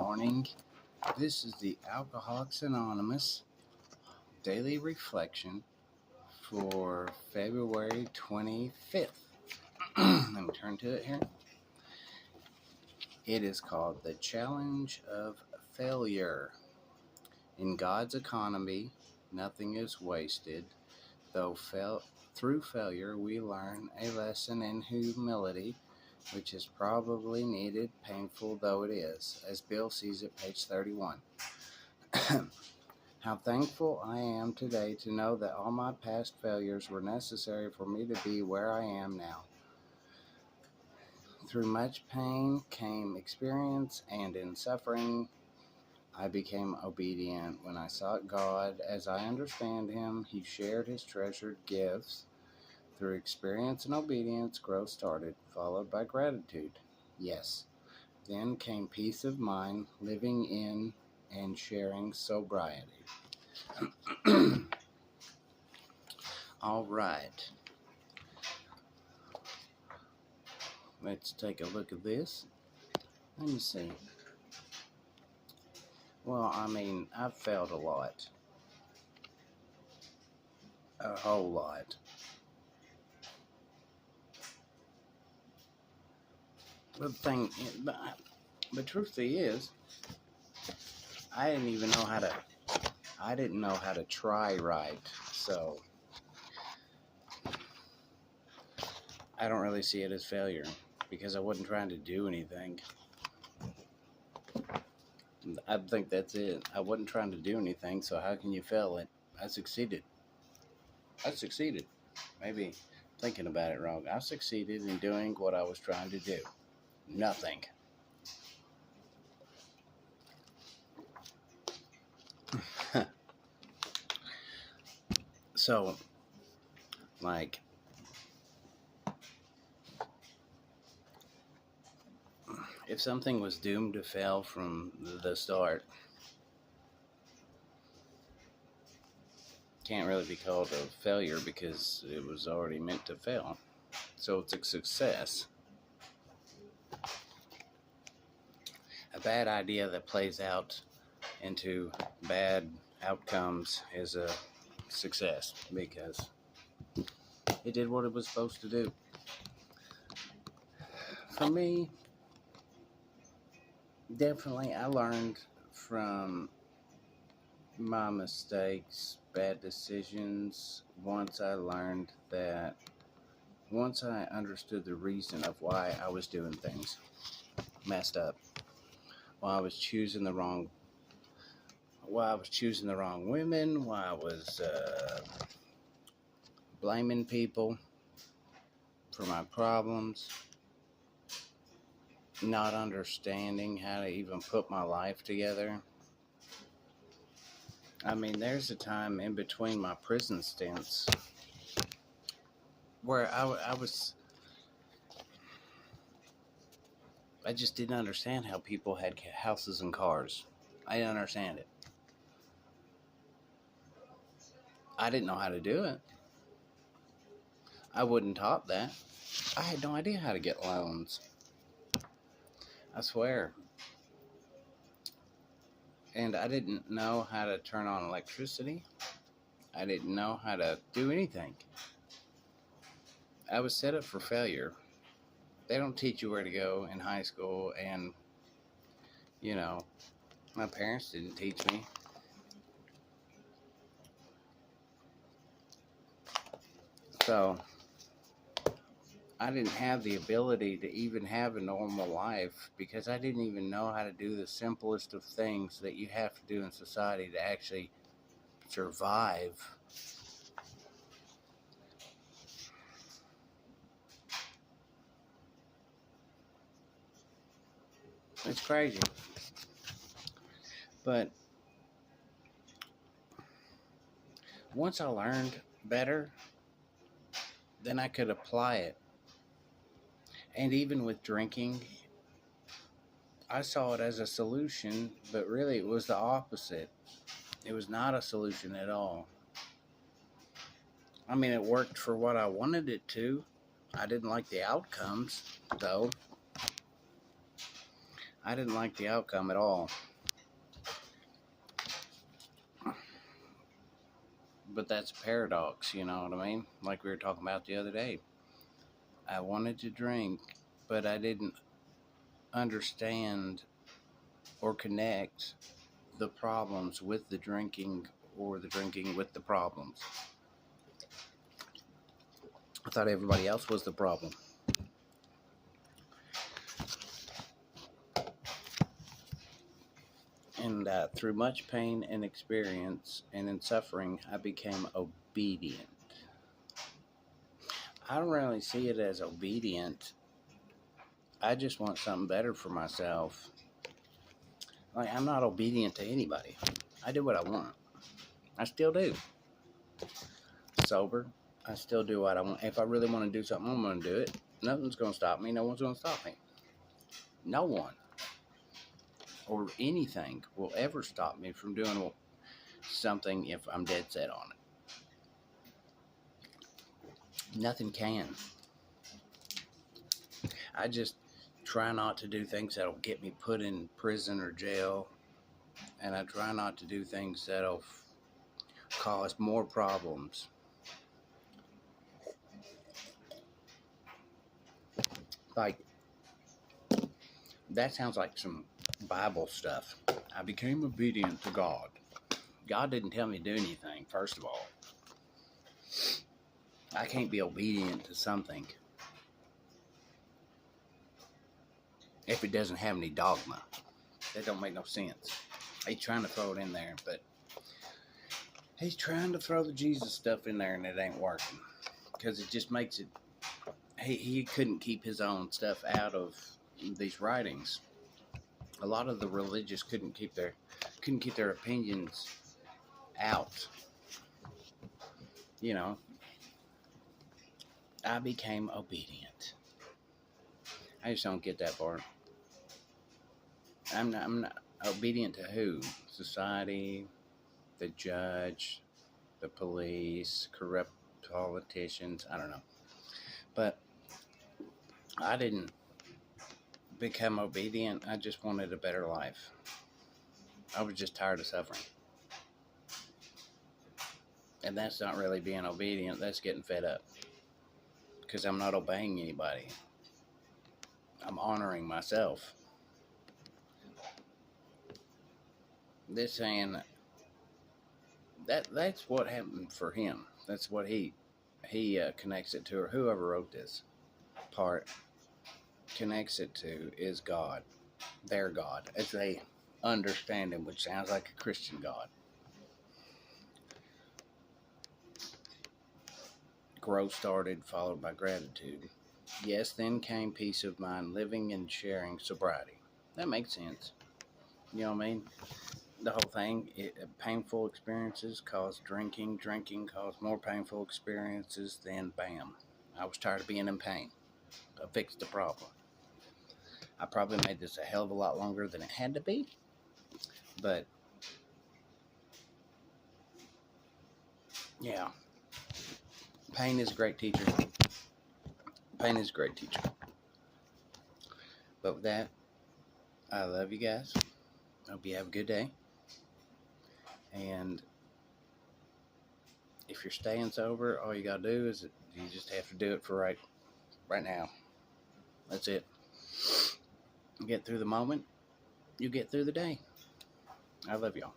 morning. This is the Alcoholics Anonymous Daily Reflection for February 25th. Let me turn to it here. It is called The Challenge of Failure. In God's economy, nothing is wasted. Though through failure, we learn a lesson in humility, which is probably needed, painful though it is, as Bill sees it, page 31. How thankful I am today to know that all my past failures were necessary for me to be where I am now. Through much pain came experience, and in suffering, I became obedient. When I sought God as I understand Him, He shared His treasured gifts. Through experience and obedience, growth started, followed by gratitude. Yes. Then came peace of mind, living in and sharing sobriety. All right. Let's take a look at this. Let me see. Well, I've failed a lot. A whole lot. But the truth is, I didn't know how to try right. So I don't really see it as failure because I wasn't trying to do anything. I think that's it. I wasn't trying to do anything, so how can you fail it? I succeeded. Maybe thinking about it wrong. I succeeded in doing what I was trying to do. Nothing. So, if something was doomed to fail from the start, can't really be called a failure because it was already meant to fail. So it's a success. A bad idea that plays out into bad outcomes is a success because it did what it was supposed to do. For me, definitely I learned from my mistakes, bad decisions, once I understood the reason of why I was doing things messed up, why I was choosing the wrong women, why I was blaming people for my problems, not understanding how to even put my life together. There's a time in between my prison stints where I just didn't understand how people had houses and cars. I didn't understand it. I didn't know how to do it. I wasn't taught that. I had no idea how to get loans. I swear. And I didn't know how to turn on electricity. I didn't know how to do anything. I was set up for failure. They don't teach you where to go in high school, and, my parents didn't teach me. So, I didn't have the ability to even have a normal life because I didn't even know how to do the simplest of things that you have to do in society to actually survive. It's crazy. But once I learned better, then I could apply it. And even with drinking, I saw it as a solution, but really it was the opposite. It was not a solution at all. It worked for what I wanted it to. I didn't like the outcomes, though. I didn't like the outcome at all. But that's a paradox, you know what I mean? Like we were talking about the other day. I wanted to drink, but I didn't understand or connect the problems with the drinking or the drinking with the problems. I thought everybody else was the problem. And through much pain and experience and in suffering, I became obedient. I don't really see it as obedient. I just want something better for myself. Like, I'm not obedient to anybody. I do what I want. I still do. Sober, I still do what I want. If I really want to do something, I'm going to do it. Nothing's going to stop me. No one's going to stop me. No one or anything will ever stop me from doing something if I'm dead set on it. Nothing can. I just try not to do things that'll get me put in prison or jail. And I try not to do things that'll cause more problems. Like, that sounds like some Bible stuff. I became obedient to God. God didn't tell me to do anything, first of all. I can't be obedient to something if it doesn't have any dogma. That don't make no sense. He's trying to throw it in there, but he's trying to throw the Jesus stuff in there and it ain't working. Because it just makes it... He couldn't keep his own stuff out of these writings. A lot of the religious couldn't keep their opinions out. You know, I became obedient. I just don't get that part. I'm not obedient to who? Society, the judge, the police, corrupt politicians. I don't know. But I didn't become obedient. I just wanted a better life. I was just tired of suffering. And that's not really being obedient. That's getting fed up. Because I'm not obeying anybody. I'm honoring myself. They're saying that's what happened for him. That's what he connects it to, or whoever wrote this part connects it to is God, their God, as they understand him, which sounds like a Christian God. Growth started, followed by gratitude. Yes, then came peace of mind, living and sharing sobriety. That makes sense. You know what I mean? The whole thing, painful experiences caused drinking. Drinking caused more painful experiences. Then, bam, I was tired of being in pain. I fixed the problem. I probably made this a hell of a lot longer than it had to be. But, yeah. Pain is a great teacher. Pain is a great teacher. But with that, I love you guys. Hope you have a good day. And if you're staying sober, all you gotta do is you just have to do it for right now. That's it. You get through the moment, you get through the day. I love y'all.